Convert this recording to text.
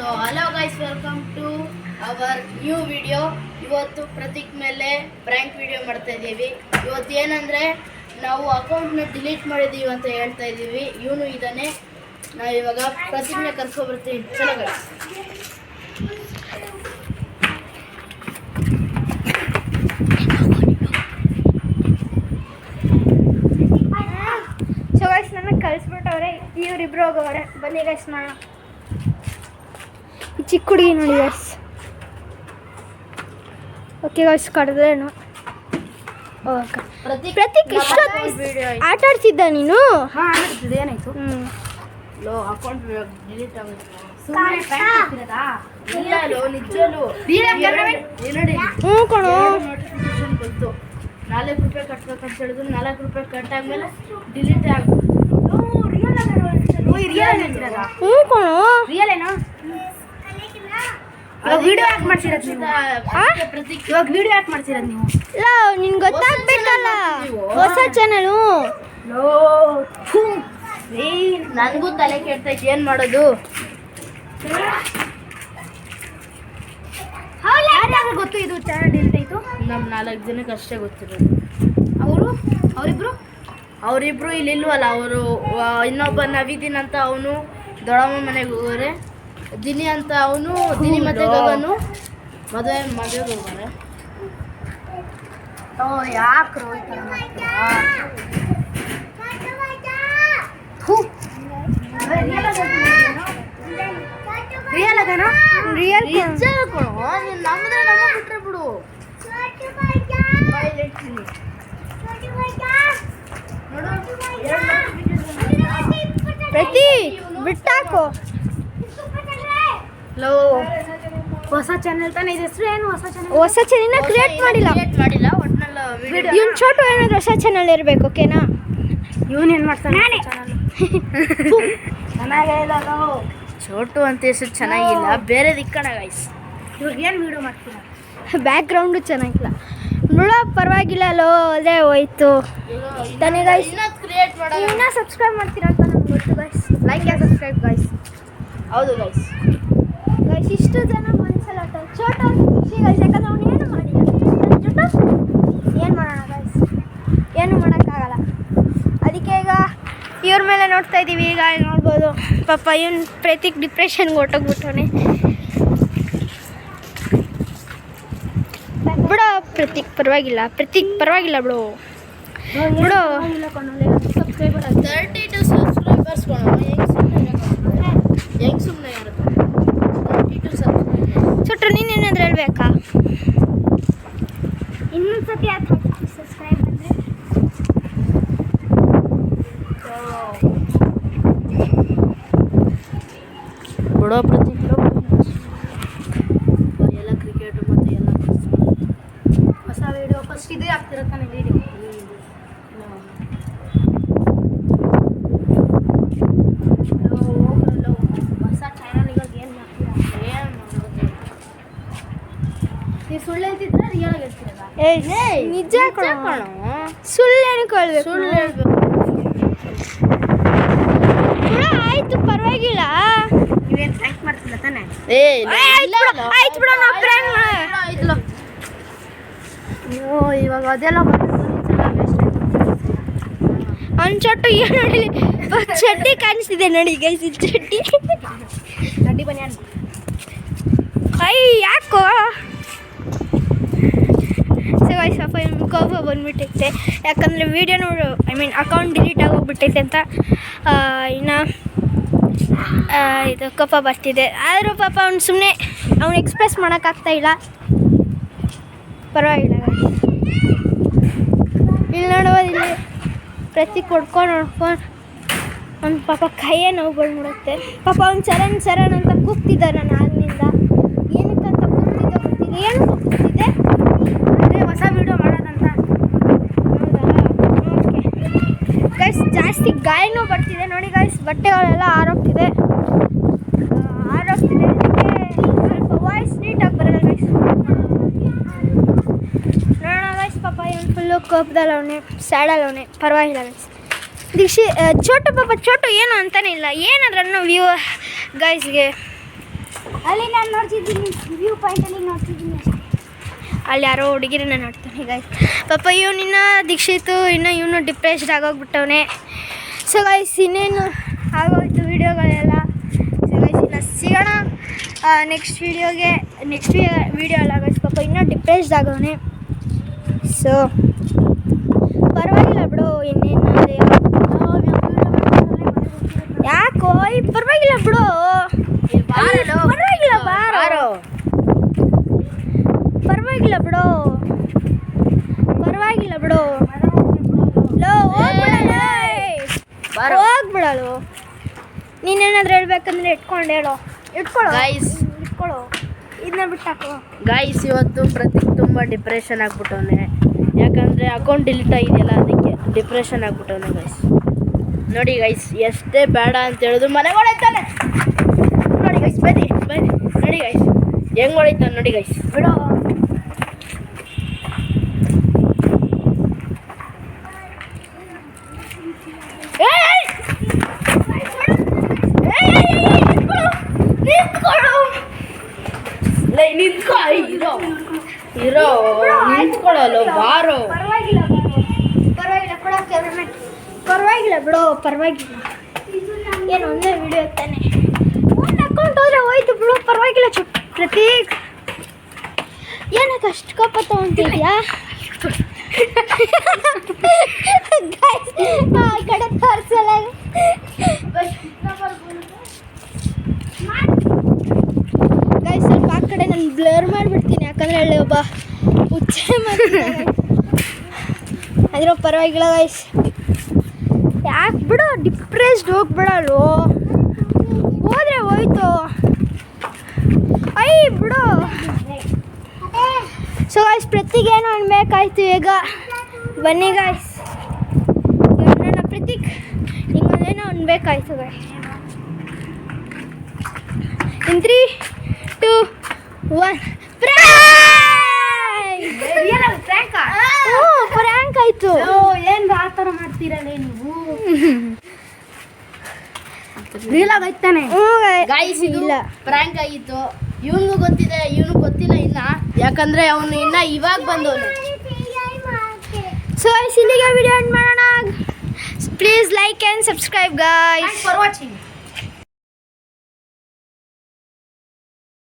So hello guys, welcome to our new video. ಇವತ್ತು ಪ್ರತೀಕ್ ಮೇಲೆ prank video ಮಾಡ್ತಾ ಇದ್ದೀವಿ. ಇವತ್ತು ಏನಂದರೆ ನಾವು ಅಕೌಂಟ್ನ ಡಿಲೀಟ್ ಮಾಡಿದ್ದೀವಿ ಅಂತ ಹೇಳ್ತಾ ಇದ್ದೀವಿ. ಇವನು ಇದ್ದಾನೆ. ನಾವು ಇವಾಗ ಪ್ರತೀಕ್ನ ಕರ್ಕೊಬರ್ತೀವಿ. ಚಲೋ ಗೈಸ್. ಸೊ ಗೈಸ್ ನನಗೆ ಕಳಿಸ್ಬಿಟ್ಟವ್ರೆ, ಇವರಿಬ್ರು ಹೋಗೋವ್ರೆ. ಬನ್ನಿ ಗೈಸ್ ಮಾಡೋಣ. ಈ ಚಿಕ್ಕ ಹುಡುಗಿ ನೋಡಿ ಗೈಸ್. ಓಕೆ ಗೈಸ್, ಕಡ್ದೇನು ಪ್ರತೀಕ್ ಇಷ್ಟೊತ್ತು ಆಟ ಆಡ್ತಿದ್ದ ನೀನು? ಏನಾಯ್ತು? ಲೋ ಅಕೌಂಟ್ ಡಿಲೀಟ್ ಆಗುತ್ತೆ. ಹ್ಞೂ ಕಣೋ. ನೋಟಿಫಿಕೇಶನ್ ಬಂತು, 4 ರೂಪಾಯಿ ಕಟ್ಬೇಕಂತ ಹೇಳಿದ್ರು. 4 ರೂಪಾಯಿ ಕಟ್ಟಾದ್ಮೇಲೆ ಡಿಲೀಟ್ ಆಗ್ಬಿಟ್ಟು. ಹ್ಞೂ ಕಣೋ. ವಿಡಿಯೋ ಯಾಕೆ ಮಾಡ್ತಿರೋದು ನೀವು? ಪ್ರತೀಕ್ ಇವಾಗ ವಿಡಿಯೋ ಯಾಕೆ ಮಾಡ್ತಿರೋದು ನೀವು? ಇಲ್ಲ, ನಿನ್ಗೆ ಗೊತ್ತಾಗ್ಬೇಕಲ್ಲ, ಹೊಸ ಚಾನಲು. ನನಗೂ ತಲೆ ಕೆಡ್ತೈತೆ, ಏನು ಮಾಡೋದು? ಯಾರ್ಯಾರು ಗೊತ್ತು ಇದು ಚಾನಲ್ ಡಿಲೀಟ್ ಆಯಿತು? ನಮ್ಮ 4 ಜನಕ್ಕೆ ಅಷ್ಟೇ ಗೊತ್ತಿರೋದು. ಅವರಿಬ್ರು ಇಲ್ಲಿ ಇಲ್ವಲ್ಲ. ಅವರು ಇನ್ನೊಬ್ಬ ನವೀದಿನ್ ಅಂತ ಅವನು ದೊಡ್ಡಮ್ಮ ಮನೆಗೆ ಹೋಗೋರೆ. ದಿನಿ ಅಂತ ಅವನು ದಿನಿ ಮತ್ತೆ ಗಗನು ಮದುವೆಗೆ ಹೋಗೋರೆ. ಯಾಕ್ರು ರಿಯಲ್ ಅದನ? ರಿಯಲ್ ನಿಜ ಕಣೋ. ನೀನು ನಮ್ಮದ್ರೆ ನಮ್ಮ ಬಿಟ್ರೆ ಬಿಡು. ಪ್ರತೀಕ್ ಬಿಟ್ಟಾಕು. ಹೊಸ ಚಾನಲ್ ತಾನೇ ಇದೆ. ಹೆಸರು ಏನು? ಹೊಸ ಚಾನಲ್ ಹೊಸ ಚಾನಲ್ನ ಕ್ರಿಯೇಟ್ ಮಾಡಿಲ್ಲ. ಒಟ್ನಲ್ಲಿ ವಿಡಿಯೋ ಇವ್ನು ಚೋಟು ಏನಾದ್ರು ಹೊಸ ಚಾನಲ್ ಇರಬೇಕು. ಓಕೆನಾ? ಇವನು ಏನು ಮಾಡ್ತಾನೆ? ಚೆನ್ನಾಗೇ ಇಲ್ಲ. ಚೋಟು ಅಂತ ಹೆಸರು ಚೆನ್ನಾಗಿಲ್ಲ, ಬೇರೆ ದಿಕ್ಕಣ ಗೈಸ್. ಇವಾಗ ಏನು ವಿಡಿಯೋ ಮಾಡ್ತೀರಾ? ಬ್ಯಾಕ್ ಗ್ರೌಂಡು ಚೆನ್ನಾಗಿಲ್ಲ ನೋಡೋ. ಪರವಾಗಿಲ್ಲ ಲೋ, ಅದೇ ಹೋಯ್ತು ತಾನೇ ಗೈಸ್. ಕ್ರಿಯೇಟ್ ಮಾಡೋದು. ಇನ್ನೂ ಸಬ್ಸ್ಕ್ರೈಬ್ ಮಾಡ್ತೀರಾ ಅಂತ ನಂಗೆ ಗೊತ್ತು guys. Like and subscribe guys. ಹೌದು ಗೈಸ್. ಗೈಸ್ ಇಷ್ಟು ಜನ ಮನಸ್ಸಲ್ಲ ಚೋಟು ಖುಷಿ ಗೈಸ್, ಯಾಕಂದ್ರೆ ಅವ್ನು ಏನು ಮಾಡಿಲ್ಲ. ಚೋಟು ಏನು ಮಾಡೋಣ ಗೈಸ್, ಏನು ಮಾಡೋಕ್ಕಾಗಲ್ಲ. ಅದಕ್ಕೆ ಈಗ ಇವ್ರ ಮೇಲೆ ನೋಡ್ತಾ ಇದ್ದೀವಿ. ಈಗ ನೋಡ್ಬೋದು ಪಾಪ ಇವನು ಪ್ರತೀಕ್ ಡಿಪ್ರೆಷನ್ಗೆ ಹೊಟ್ಟೋಗ್ಬಿಟ್ಟವನೆ. ಬಿಡೋ ಪ್ರತೀಕ್, ಪರವಾಗಿಲ್ಲ ಬಿಡು ಬಿಡು. 32 ಸಬ್ಸ್ಕ್ರೈಬರ್ಸ್ ಕೊಡೋಣ. ಹೆಂಗೆ ಸುಮ್ಮನೆ ಇರುತ್ತೆ? 32 ಸಬ್ಸ್ಕ್ರೈಬರ್ಸ್. ಚೋಟ್ರು ನೀನೇನಾದ್ರು ಹೇಳ್ಬೇಕಾ? ಇನ್ನೊಂದು ಸತಿ ಯಾಕೆ ಸಬ್ಸ್ಕ್ರೈಬ್ ಅಂದರೆ ಬಿಡೋ ಪ್ರತೀಕ್. ಎಲ್ಲ ಕ್ರಿಕೆಟ್ ಮತ್ತು ಎಲ್ಲ ಹೊಸ ವಿಡಿಯೋ ಫಸ್ಟ್ ಇದೇ ಆಗ್ತಿರೋ ತಾನೇ ವಿಡಿಯೋ. ಹೊಸ ಚಾನಲ್ ಇವಾಗ ಏನು ಮಾಡ್ತೀರಾ? ಏನು ಮಾಡೋದು? ನೀವು ಸುಳ್ಳು ಹೇಳ್ತಿದ್ರೆ ರಿಯಲ್ ಆಗಿ ಹೇಳ್ತಿರಲ್ಲ? ನಿಜ ಕಣೋ. ಸುಳ್ಳು ಏನಕ್ಕೆ ಹೇಳ್ಬೇಕು? ಸುಳ್ಳು ಹೇಳ್ಬೇಕು. ಬಿಡು, ಆಯ್ತು ಪರವಾಗಿಲ್ಲ. ನೀವೇನು ಥ್ಯಾಂಕ್ ಮಾಡ್ತಿಲ್ಲ ತಾನೇ? ಆಯ್ತು ಬಿಡು, ನಾವು ಪ್ರ್ಯಾಂಕ್ ಇವಾಗ ಅದೆಲ್ಲ ಅವ್ನ ಚೊಟ್ಟು ಏನು ನೋಡಿ, ಚಡ್ಡಿ ಕಾಣಿಸ್ತಿದೆ ನೋಡಿ ಗೈಸ್. ಇದು ಚಡ್ಡಿ ಗಡ್ಡಿ ಬನ್ನಿ ಅಣ್ಣ. ಯಾಕೋ ಸೊ ಗೈಸ್ ಸ್ವಲ್ಪ ಕೋಪ ಬಂದ್ಬಿಟ್ಟೈತೆ, ಯಾಕಂದರೆ ವೀಡಿಯೋ ನೋಡು ಅಕೌಂಟ್ ಡಿಲೀಟ್ ಆಗೋಗ್ಬಿಟ್ಟೈತೆ ಅಂತ ಇನ್ನು ಇದು ಕೋಪ ಬರ್ತಿದೆ. ಆದರೂ ಪಾಪ ಅವ್ನು ಎಕ್ಸ್ಪ್ರೆಸ್ ಮಾಡೋಕ್ಕಾಗ್ತಾಯಿಲ್ಲ. ಪರವಾಗಿಲ್ಲ ಇಲ್ಲಿ ನೋಡ್ಬೋದು, ಇಲ್ಲಿ ಪ್ರತೀಕ್ ಹೊಡ್ಕೊಂಡು ಅವ್ನು ಪಾಪ ಕೈಯೇ ನೋವುಗಳು ಮಾಡುತ್ತೆ. ಪಾಪ ಅವ್ನು ಸರನ್ ಅಂತ ಕೂಗ್ತಿದ್ದ ನಾನು ಆಗ್ಲಿಂದ. ಏನಕ್ಕಂತ ಕೂಗ್ತಿದ್ದ ಗೊತ್ತಿಲ್ಲ, ಏನು ಕೂಗ್ತಿದ್ದೆ ಅಂದರೆ ಹೊಸ ವಿಡಿಯೋ ಮಾಡೋದಂತ. ಹೌದಾ? ಓಕೆ ಗೈಸ್, ಜಾಸ್ತಿ ಗಾಯನೂ ಬರ್ತಿದೆ ನೋಡಿ ಗೈಸ್. ಬಟ್ಟೆಗಳೆಲ್ಲ ಆರೋಗ್ತಿದೆ. ಸ್ವಲ್ಪ ವಾಯ್ಸ್ ನೀಟಾಗಿ ಬರಲ್ಲ ಗೈಸ್. ನೋಡೋಣ ಗೈಸ್. ಪಾಪ ಇವನು ಫುಲ್ಲು ಕೋಪದಲ್ಲಿ ಅವನೇ, ಸ್ಯಾಡಲ್ಲಿ ಅವನೇ. ಪರವಾಗಿಲ್ಲ ಗೈಸ್. ಚೋಟು ಪಾಪ ಚೋಟು ಏನು ಅಂತಾನೆ ಇಲ್ಲ. ಏನಾದ್ರೂ ವ್ಯೂ ಗೈಸ್ಗೆ ಅಲ್ಲಿ ನಾನು ನೋಡ್ತಿದ್ದೀನಿ ವ್ಯೂ ಪಾಯಿಂಟಲ್ಲಿ ನೋಡ್ತಿದ್ದೀನಿ ಅಷ್ಟೇ. ಅಲ್ಲಿ ಯಾರೋ ಹುಡುಗಿರನ್ನ ನೋಡ್ತಾನೆ ಗೈಸ್. ಪಾಪ ಇವನಿನ್ನ ದೀಕ್ಷಿತು ಇವನು ಡಿಪ್ರೆಸ್ಡ್ ಆಗೋಗ್ಬಿಟ್ಟವನೆ. ಸೊ ಗೈಸ್ ಇನ್ನೇನು ಆಗೋಯ್ತು ವೀಡಿಯೋಗಳೆಲ್ಲ. ಸೊ ಗೈಸ್ ಇನ್ನು ಸಿಗೋಣ ನೆಕ್ಸ್ಟ್ ವೀಡಿಯೋ ಅಲ್ಲ ಗೈಸ್. ಪಾಪ ಇನ್ನೂ ಡಿಪ್ರೆಸ್ಡ್ ಆಗವನೆ. ಸೊ ಪರವಾಗಿಲ್ಲ ಬಿಡು, ಇನ್ನೇನು ಯಾಕೋ ಪರವಾಗಿಲ್ಲ ಬಿಡು, ಪರವಾಗಿಲ್ಲ ಬಾರೋ, ಪರವಾಗಿಲ್ಲ ಬಿಡು, ಪರವಾಗಿಲ್ಲ ಬಿಡು, ಹೋಗ್ಬಿಡಲು. ನೀನೇನಾದ್ರೂ ಹೇಳ್ಬೇಕಂದ್ರೆ ಇಟ್ಕೊಂಡು ಹೇಳೋ, ಇಟ್ಕೊಳ್ಳೋ ಇದನ್ನ ಬಿಟ್ಟಾಕೋ. ಗೈಸ್ ಇವತ್ತು ಪ್ರತೀಕ್ ತುಂಬ ಡಿಪ್ರೆಷನ್ ಆಗ್ಬಿಟ್ಟವನೆ. ಯಾಕಂದರೆ ಅಕೌಂಟ್ ಡಿಲೀಟ್ ಆಗಿದೆಯಲ್ಲ, ಅದಕ್ಕೆ ಡಿಪ್ರೆಷನ್ ಆಗ್ಬಿಟ್ಟವನೆ ಗೈಸ್. ನೋಡಿ ಗೈಸ್, ಎಷ್ಟೇ ಬೇಡ ಅಂತ ಹೇಳಿದ್ರು ಮನೆಗೆ ಹೊಡಿತಾನೆ. ನೋಡಿ ಗೈಸ್, ಬನ್ನಿ ನೋಡಿ ಗೈಸ್ ಹೆಂಗೆ ಹೊಡಿತಾನೆ ನೋಡಿ ಗೈಸ್. ಬಿಡೋ ನಿಂತ್ಕೊ, ಇರೋ ನಿಂತ್ಕೊಳ್ಳಲು ಬಾರೋ. ಪರವಾಗಿಲ್ಲ ಬಿಡು, ಪರವಾಗಿಲ್ಲ. ಏನು ಒಂದೇ ವಿಡಿಯೋ ತಾನೆ, ಒಂದು ಅಕೌಂಟ್ ಹೋದ್ರೆ ಹೋಯ್ತು ಬಿಡು, ಪರವಾಗಿಲ್ಲ. ಪ್ರತೀಕ್ ಏನಕ್ಕೆ ಅಷ್ಟು ಕೋಪ ತಗೊಂತಿದ್ಯಾ? ಆ ಕಡೆ ತೋರಿಸಲ್ಲ ಗೈಸ್. ಸ್ವಲ್ಪ ಆ ಕಡೆ ನಾನು ಬ್ಲರ್ ಮಾಡಿಬಿಡ್ತೀನಿ, ಯಾಕಂದರೆ ಅಲ್ಲಿ ಒಬ್ಬ ಹುಚ್ಚೆ ಮಾಡ್ತಿದ್ದಾನೆ. ಅದ್ರ ಪರವಾಗಿಲ್ಲ ಗೈಸ್. ಯಾಕೆ ಬಿಡು, ಡಿಪ್ರೆಸ್ಡ್ ಹೋಗ್ಬಿಡಲು, ಹೋದ್ರೆ ಹೋಯ್ತು. ಐ ಬಿಡು. ಸೊ ಗೈಸ್ ಪ್ರತೀಕ್ ಏನು ಅನ್ಬೇಕಾಯ್ತು ಈಗ. ಬನ್ನಿ ಗೈಸ್, ನನ್ನ ಪ್ರತೀಕ್ ಹಿಂಗೊಂದೇನೋ ಅನ್ಬೇಕಾಯ್ತು ಗೈಸ್. ಇನ್ 3, 2, 1 ಪ್ರ್ಯಾಂಕ್ ಆಯ್ತು. ಏನ್ ಆ ಥರ ಮಾಡ್ತೀರಲ್ಲ ನೀವು? ರೀಲ್ ಆಗೈತಾನೆ ಗೈಸ್, ಇದು ಪ್ರ್ಯಾಂಕ್ ಆಗಿತ್ತು. ಇವನಿಗೂ ಗೊತ್ತಿದೆ, ಇವನು ಗೊತ್ತಿಲ್ಲ ಇನ್ನ, ಯಾಕಂದ್ರೆ ಅವನು ಇನ್ನ ಇವಾಗ ಬಂದವನು. ಸೊ ಇಲ್ಲಿಗೆ ವಿಡಿಯೋ ಎಂಡ್ ಮಾಡೋಣ. Please like and subscribe guys. For watching.